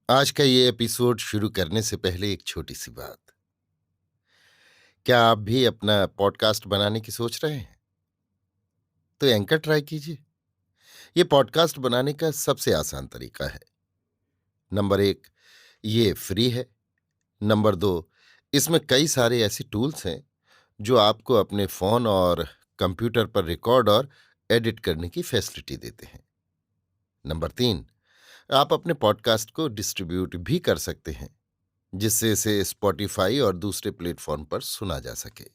आज का ये एपिसोड शुरू करने से पहले एक छोटी सी बात। क्या आप भी अपना पॉडकास्ट बनाने की सोच रहे हैं? तो एंकर ट्राई कीजिए। ये पॉडकास्ट बनाने का सबसे आसान तरीका है। नंबर 1, ये फ्री है। नंबर 2, इसमें कई सारे ऐसे टूल्स हैं जो आपको अपने फोन और कंप्यूटर पर रिकॉर्ड और एडिट करने की फैसिलिटी देते हैं। नंबर 3, आप अपने पॉडकास्ट को डिस्ट्रीब्यूट भी कर सकते हैं, जिससे इसे स्पॉटिफाई और दूसरे प्लेटफॉर्म पर सुना जा सके।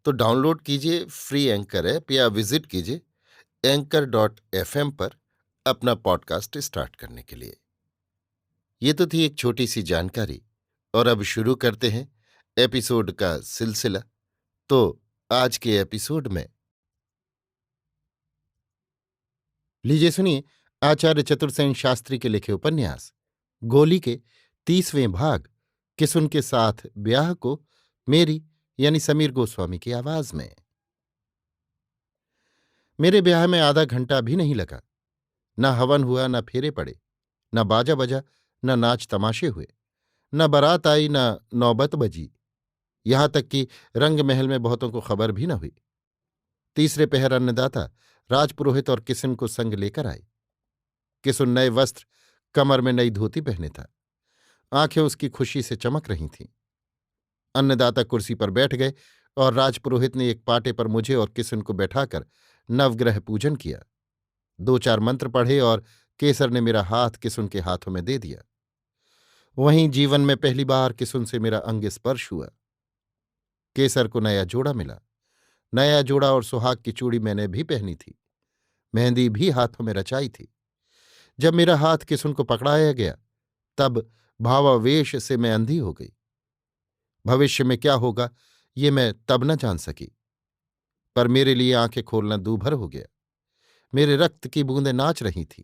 तो डाउनलोड कीजिए फ्री एंकर ऐप या विजिट कीजिए anchor.fm पर अपना पॉडकास्ट स्टार्ट करने के लिए। ये तो थी एक छोटी सी जानकारी, और अब शुरू करते हैं एपिसोड का सिलसिला। तो आज के एपिसोड में लीजिए सुनिए आचार्य चतुर्सेन शास्त्री के लिखे उपन्यास गोली के 30वें भाग किसुन के साथ ब्याह को मेरी यानी समीर गोस्वामी की आवाज में। मेरे ब्याह में आधा घंटा भी नहीं लगा। न हवन हुआ, न फेरे पड़े, न बाजा बजा, न नाच तमाशे हुए, न बारात आई, न नौबत बजी। यहां तक कि रंग महल में बहुतों को खबर भी न हुई। तीसरे पहर अन्नदाता राजपुरोहित और किसन को संग लेकर आए। किसुन नए वस्त्र, कमर में नई धोती पहने था। आंखें उसकी खुशी से चमक रही थीं। अन्नदाता कुर्सी पर बैठ गए और राजपुरोहित ने एक पाटे पर मुझे और किसन को बैठाकर नवग्रह पूजन किया। 2-4 मंत्र पढ़े और केसर ने मेरा हाथ किसुन के हाथों में दे दिया। वहीं जीवन में पहली बार किसुन से मेरा अंग स्पर्श हुआ। केसर को नया जोड़ा मिला। नया जोड़ा और सुहाग की चूड़ी मैंने भी पहनी थी। मेहंदी भी हाथों में रचाई थी। जब मेरा हाथ किसुन को पकड़ाया गया, तब भावावेश से मैं अंधी हो गई। भविष्य में क्या होगा ये मैं तब न जान सकी, पर मेरे लिए आंखें खोलना दूभर हो गया। मेरे रक्त की बूंदें नाच रही थीं।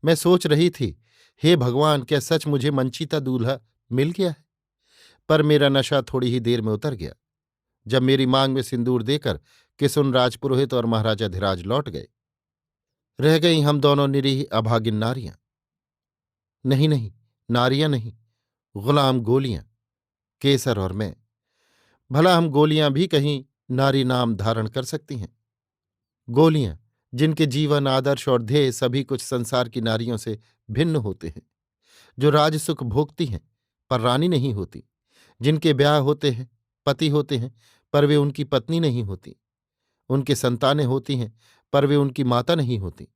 मैं सोच रही थी, हे भगवान, क्या सच मुझे मनचीता दूल्हा मिल गया है? पर मेरा नशा थोड़ी ही देर में उतर गया जब मेरी मांग में सिंदूर देकर किसुन, राजपुरोहित और महाराजा धीराज लौट गए। रह गई हम दोनों निरीह अभागिन नारियां। नहीं नहीं, नारियां नहीं, गुलाम गोलियां, केसर और मैं। भला हम गोलियां भी कहीं नारी नाम धारण कर सकती हैं? गोलियां जिनके जीवन, आदर्श और ध्येय सभी कुछ संसार की नारियों से भिन्न होते हैं, जो राजसुख भोगती हैं पर रानी नहीं होती, जिनके ब्याह होते हैं, पति होते हैं, पर वे उनकी पत्नी नहीं होती, उनके संतानें होती हैं पर वे उनकी माता नहीं होती।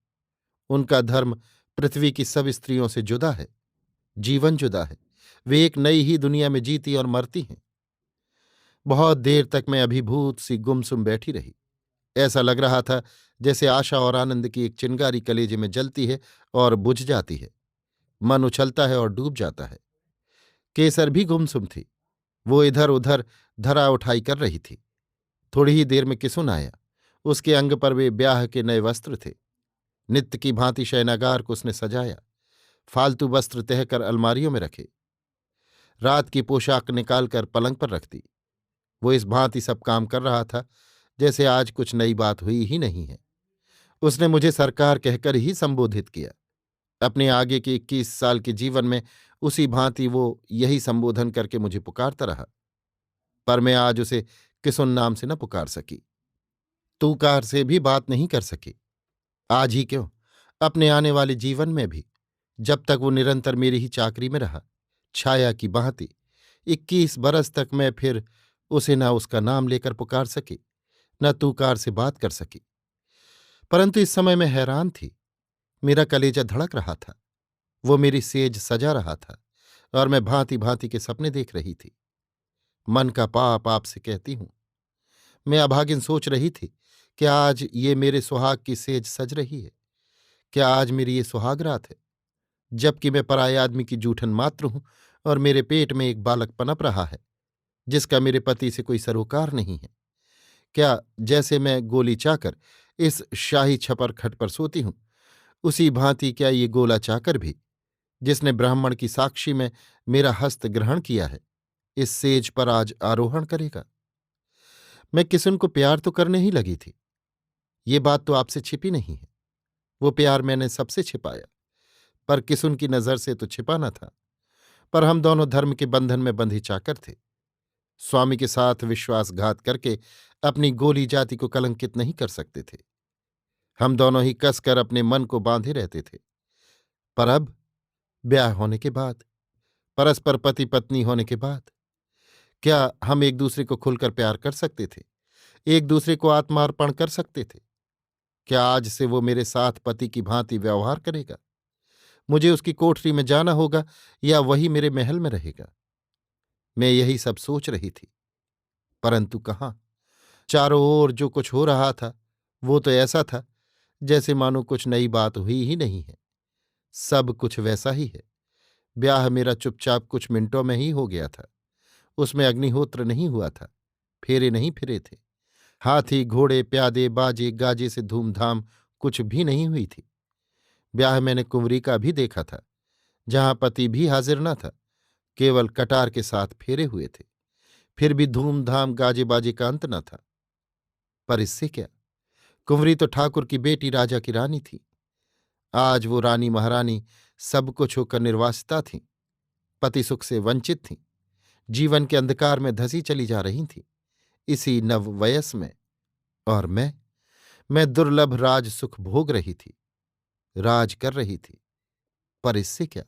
उनका धर्म पृथ्वी की सब स्त्रियों से जुदा है, जीवन जुदा है। वे एक नई ही दुनिया में जीती और मरती हैं। बहुत देर तक मैं अभिभूत सी गुमसुम बैठी रही। ऐसा लग रहा था जैसे आशा और आनंद की एक चिंगारी कलेजे में जलती है और बुझ जाती है। मन उछलता है और डूब जाता है। केसर भी गुमसुम थी। वो इधर उधर धरा उठाई कर रही थी। थोड़ी ही देर में किसुन आया। उसके अंग पर वे ब्याह के नए वस्त्र थे। नित्य की भांति शयनागार को उसने सजाया। फालतू वस्त्र तहकर अलमारियों में रखे। रात की पोशाक निकालकर पलंग पर रख दी। वो इस भांति सब काम कर रहा था जैसे आज कुछ नई बात हुई ही नहीं है। उसने मुझे सरकार कहकर ही संबोधित किया। अपने आगे के 21 साल के जीवन में उसी भांति वो यही संबोधन करके मुझे पुकारता रहा, पर मैं आज उसे किसुन नाम से न पुकार सकी। तूकार से भी बात नहीं कर सकी। आज ही क्यों, अपने आने वाले जीवन में भी, जब तक वो निरंतर मेरी ही चाकरी में रहा, छाया की भांति 21 बरस तक मैं फिर उसे न उसका नाम लेकर पुकार सकी, न तूकार से बात कर सकी। परंतु इस समय मैं हैरान थी। मेरा कलेजा धड़क रहा था। वो मेरी सेज सजा रहा था और मैं भांति भांति के सपने देख रही थी। मन का पाप आपसे कहती हूं। मैं अभागिन सोच रही थी कि आज ये मेरे सुहाग की सेज सज रही है। क्या आज मेरी ये सुहाग रात है, जबकि मैं पराये आदमी की जूठन मात्र हूं और मेरे पेट में एक बालक पनप रहा है जिसका मेरे पति से कोई सरोकार नहीं है? क्या जैसे मैं गोली चाकर इस शाही छपर खट पर सोती हूं, उसी भांति क्या ये गोला चाकर भी, जिसने ब्राह्मण की साक्षी में मेरा हस्त ग्रहण किया है, इस सेज पर आज आरोहण करेगा? मैं किसुन को प्यार तो करने ही लगी थी। ये बात तो आपसे छिपी नहीं है। वो प्यार मैंने सबसे छिपाया। पर किसुन की नजर से तो छिपा न था। पर हम दोनों धर्म के बंधन में बंधे चाकर थे। स्वामी के साथ विश्वासघात करके अपनी गोली जाति को कलंकित नहीं कर सकते थे। हम दोनों ही कसकर अपने मन को बांधे रहते थे। पर अब ब्याह होने के बाद, परस्पर पति पत्नी होने के बाद, क्या हम एक दूसरे को खुलकर प्यार कर सकते थे? एक दूसरे को आत्मार्पण कर सकते थे? क्या आज से वो मेरे साथ पति की भांति व्यवहार करेगा? मुझे उसकी कोठरी में जाना होगा या वही मेरे महल में रहेगा? मैं यही सब सोच रही थी, परंतु कहाँ। चारों ओर जो कुछ हो रहा था वो तो ऐसा था जैसे मानो कुछ नई बात हुई ही नहीं है। सब कुछ वैसा ही है। ब्याह मेरा चुपचाप कुछ मिनटों में ही हो गया था। उसमें अग्निहोत्र नहीं हुआ था, फेरे नहीं फिरे थे, हाथी घोड़े प्यादे बाजे गाजे से धूमधाम कुछ भी नहीं हुई थी। ब्याह मैंने कुंवरी का भी देखा था, जहां पति भी हाजिर न था, केवल कटार के साथ फेरे हुए थे। फिर भी धूमधाम गाजे बाजे का अंत न था। पर इससे क्या, कुंवरी तो ठाकुर की बेटी राजा की रानी थी। आज वो रानी महारानी सब कुछ होकर निर्वासिता थीं, पति सुख से वंचित थीं, जीवन के अंधकार में धसी चली जा रही थीं, इसी नव वयस में। और मैं दुर्लभ राज सुख भोग रही थी, राज कर रही थी। पर इससे क्या,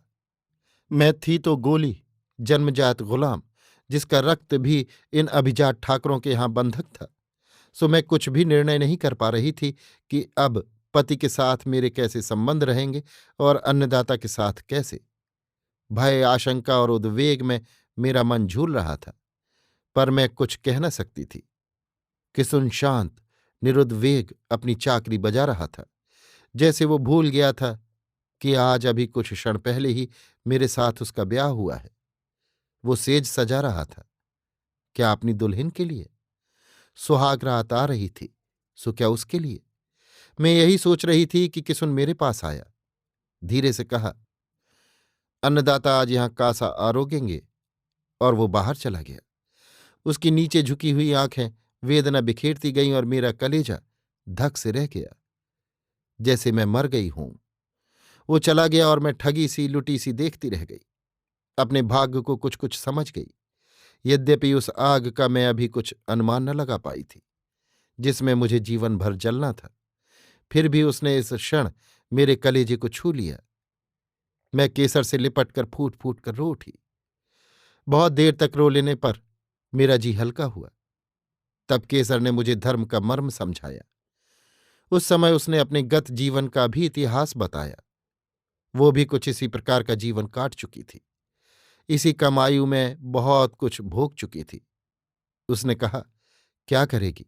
मैं थी तो गोली, जन्मजात गुलाम, जिसका रक्त भी इन अभिजात ठाकरों के यहां बंधक था। सो मैं कुछ भी निर्णय नहीं कर पा रही थी कि अब पति के साथ मेरे कैसे संबंध रहेंगे और अन्नदाता के साथ कैसे। भय आशंका और उद्वेग में मेरा मन झूल रहा था, पर मैं कुछ कह न सकती थी। किसुन शांत निरुद्वेग अपनी चाकरी बजा रहा था, जैसे वो भूल गया था कि आज अभी कुछ क्षण पहले ही मेरे साथ उसका ब्याह हुआ है। वो सेज सजा रहा था, क्या अपनी दुल्हन के लिए? सुहाग रात आ रही थी, सो क्या उसके लिए? मैं यही सोच रही थी कि किसुन मेरे पास आया, धीरे से कहा, अन्नदाता आज यहां कासा आरोगेंगे। और वो बाहर चला गया। उसकी नीचे झुकी हुई आंखें वेदना बिखेरती गईं और मेरा कलेजा धक से रह गया, जैसे मैं मर गई हूं। वो चला गया और मैं ठगी सी लुटी सी देखती रह गई। अपने भाग्य को कुछ कुछ समझ गई, यद्यपि उस आग का मैं अभी कुछ अनुमान न लगा पाई थी, जिसमें मुझे जीवन भर जलना था। फिर भी उसने इस क्षण मेरे कलेजे को छू लिया। मैं केसर से लिपट कर फूट फूट कर रो उठी। बहुत देर तक रो लेने पर मेरा जी हल्का हुआ। तब केसर ने मुझे धर्म का मर्म समझाया। उस समय उसने अपने गत जीवन का भी इतिहास बताया। वो भी कुछ इसी प्रकार का जीवन काट चुकी थी, इसी कम आयु में बहुत कुछ भोग चुकी थी। उसने कहा, क्या करेगी,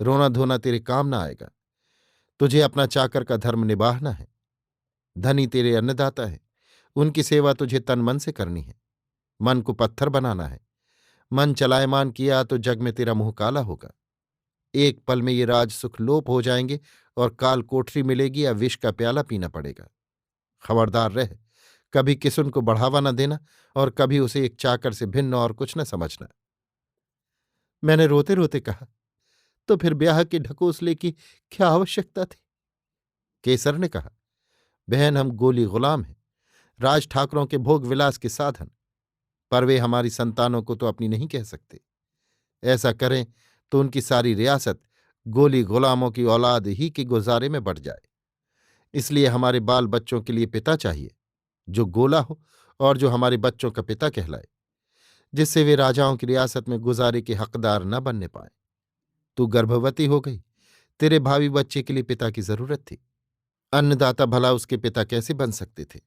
रोना धोना तेरे काम ना आएगा। तुझे अपना चाकर का धर्म निभाना है। धनी तेरे अन्नदाता है, उनकी सेवा तुझे तन मन से करनी है। मन को पत्थर बनाना है। मन चलायमान किया तो जग में तेरा मुंह काला होगा। एक पल में ये राज सुख लोप हो जाएंगे और काल कोठरी मिलेगी या विष का प्याला पीना पड़ेगा। खबरदार रह, कभी किसुन को बढ़ावा न देना और कभी उसे एक चाकर से भिन्न और कुछ न समझना। मैंने रोते रोते कहा, तो फिर ब्याह के ढकोसले की क्या आवश्यकता थी? केसर ने कहा, बहन, हम गोली गुलाम हैं, राज ठाकरों के भोग विलास के साधन, पर वे हमारी संतानों को तो अपनी नहीं कह सकते। ऐसा करें तो उनकी सारी रियासत गोली गुलामों की औलाद ही के गुजारे में बढ़ जाए। इसलिए हमारे बाल बच्चों के लिए पिता चाहिए जो गोला हो और जो हमारे बच्चों का पिता कहलाए, जिससे वे राजाओं की रियासत में गुजारे के हकदार न बनने पाए। तू गर्भवती हो गई, तेरे भावी बच्चे के लिए पिता की जरूरत थी। अन्नदाता भला उसके पिता कैसे बन सकते थे?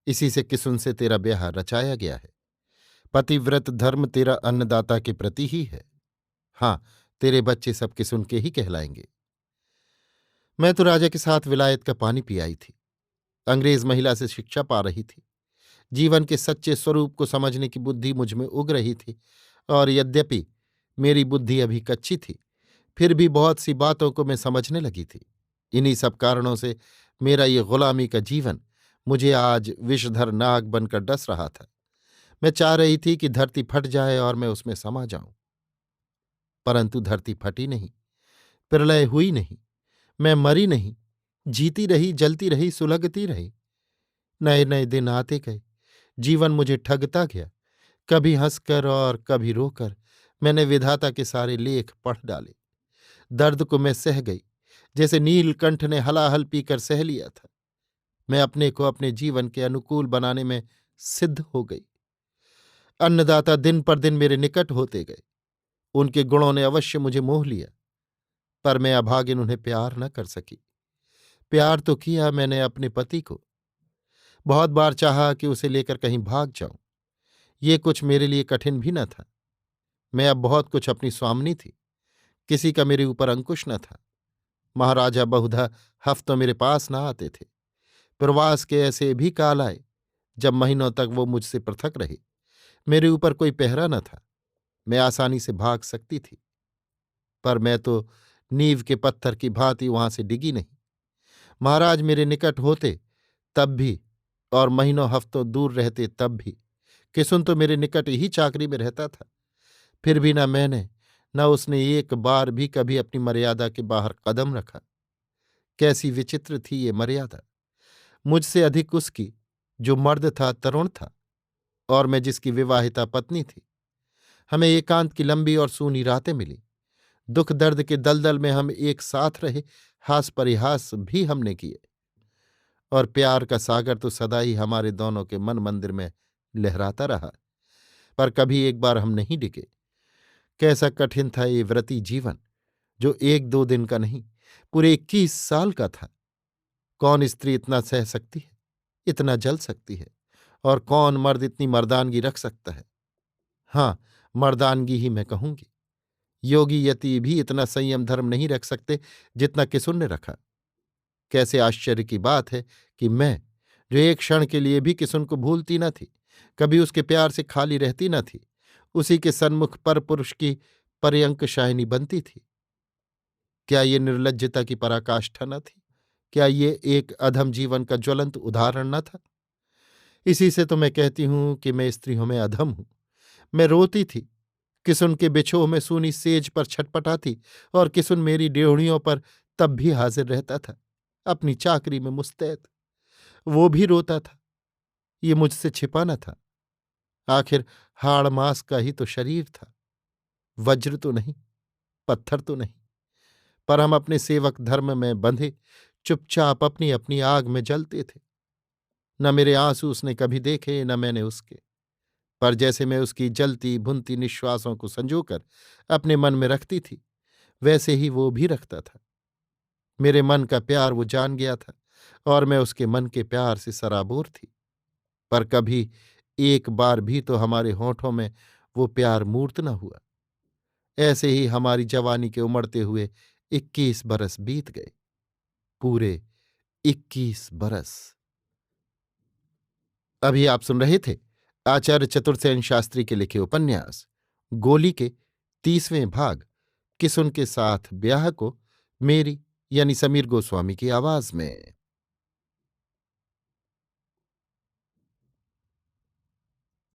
इसी से किसुन से तेरा ब्याह रचाया गया है। पतिव्रत धर्म तेरा अन्नदाता के प्रति ही है। हाँ, तेरे बच्चे सब किसुन के ही कहलाएंगे। मैं तो राजा के साथ विलायत का पानी पी आई थी, अंग्रेज महिला से शिक्षा पा रही थी, जीवन के सच्चे स्वरूप को समझने की बुद्धि मुझ में उग रही थी। और यद्यपि मेरी बुद्धि अभी कच्ची थी, फिर भी बहुत सी बातों को मैं समझने लगी थी। इन्हीं सब कारणों से मेरा ये गुलामी का जीवन मुझे आज विषधर नाग बनकर डस रहा था। मैं चाह रही थी कि धरती फट जाए और मैं उसमें समा जाऊं, परंतु धरती फटी नहीं, प्रलय हुई नहीं, मैं मरी नहीं, जीती रही, जलती रही, सुलगती रही। नए नए दिन आते गए, जीवन मुझे ठगता गया। कभी हंसकर और कभी रोकर मैंने विधाता के सारे लेख पढ़ डाले। दर्द को मैं सह गई, जैसे नीलकंठ ने हलाहल पीकर सह लिया था। मैं अपने को अपने जीवन के अनुकूल बनाने में सिद्ध हो गई। अन्नदाता दिन पर दिन मेरे निकट होते गए। उनके गुणों ने अवश्य मुझे मोह लिया, पर मैं अभागिन उन्हें प्यार न कर सकी। प्यार तो किया मैंने अपने पति को। बहुत बार चाहा कि उसे लेकर कहीं भाग जाऊं। ये कुछ मेरे लिए कठिन भी न था। मैं अब बहुत कुछ अपनी स्वामिनी थी, किसी का मेरे ऊपर अंकुश न था। महाराजा बहुधा हफ्तों मेरे पास न आते थे। प्रवास के ऐसे भी काल आए जब महीनों तक वो मुझसे पृथक रहे। मेरे ऊपर कोई पहरा न था, मैं आसानी से भाग सकती थी। पर मैं तो नींव के पत्थर की भांति वहां से डिगी नहीं। महाराज मेरे निकट होते तब भी, और महीनों हफ्तों दूर रहते तब भी। किसुन तो मेरे निकट ही चाकरी में रहता था, फिर भी न मैंने न उसने एक बार भी कभी अपनी मर्यादा के बाहर कदम रखा। कैसी विचित्र थी ये मर्यादा! मुझसे अधिक उसकी, जो मर्द था, तरुण था, और मैं जिसकी विवाहिता पत्नी थी। हमें एकांत की लंबी और सूनी रातें मिली। दुख दर्द के दलदल में हम एक साथ रहे, हास परिहास भी हमने किए। और प्यार का सागर तो सदा ही हमारे दोनों के मन मंदिर में लहराता रहा। पर कभी एक बार हम नहीं डिगे। कैसा कठिन था ये व्रती जीवन, जो एक दो दिन का नहीं, पूरे 21 साल का था। कौन स्त्री इतना सह सकती है, इतना जल सकती है, और कौन मर्द इतनी मर्दानगी रख सकता है? हाँ, मर्दानगी ही मैं कहूंगी। योगी यति भी इतना संयम धर्म नहीं रख सकते जितना किसुन ने रखा। कैसे आश्चर्य की बात है कि मैं, जो एक क्षण के लिए भी किसुन को भूलती न थी, कभी उसके प्यार से खाली रहती न थी, उसी के सन्मुख परपुरुष की पर्यंक शायनी बनती थी। क्या ये निर्लज्जता की पराकाष्ठा न थी? क्या ये एक अधम जीवन का ज्वलंत उदाहरण न था? इसी से तो मैं कहती हूं कि मैं स्त्रियों में अधम हूं। मैं रोती थी, किसुन के बिछोह में सूनी सेज पर छटपटाती, और किसुन मेरी डेवढ़ियों पर तब भी हाजिर रहता था, अपनी चाकरी में मुस्तैद। वो भी रोता था, ये मुझसे छिपा न था। आखिर हाड़ मांस का ही तो शरीर था, वज्र तो नहीं, पत्थर तो नहीं। पर हम अपने सेवक धर्म में बंधे चुपचाप अपनी अपनी आग में जलते थे। न मेरे आंसू उसने कभी देखे, न मैंने उसके। पर जैसे मैं उसकी जलती भुनती निश्वासों को संजोकर अपने मन में रखती थी, वैसे ही वो भी रखता था। मेरे मन का प्यार वो जान गया था, और मैं उसके मन के प्यार से सराबोर थी। पर कभी एक बार भी तो हमारे होठों में वो प्यार मूर्त न हुआ। ऐसे ही हमारी जवानी के उमड़ते हुए 21 बरस बीत गए, पूरे 21 बरस। अभी आप सुन रहे थे आचार्य चतुर्सेन शास्त्री के लिखे उपन्यास गोली के 30वें भाग किसुन के साथ ब्याह को, मेरी यानी समीर गोस्वामी की आवाज में।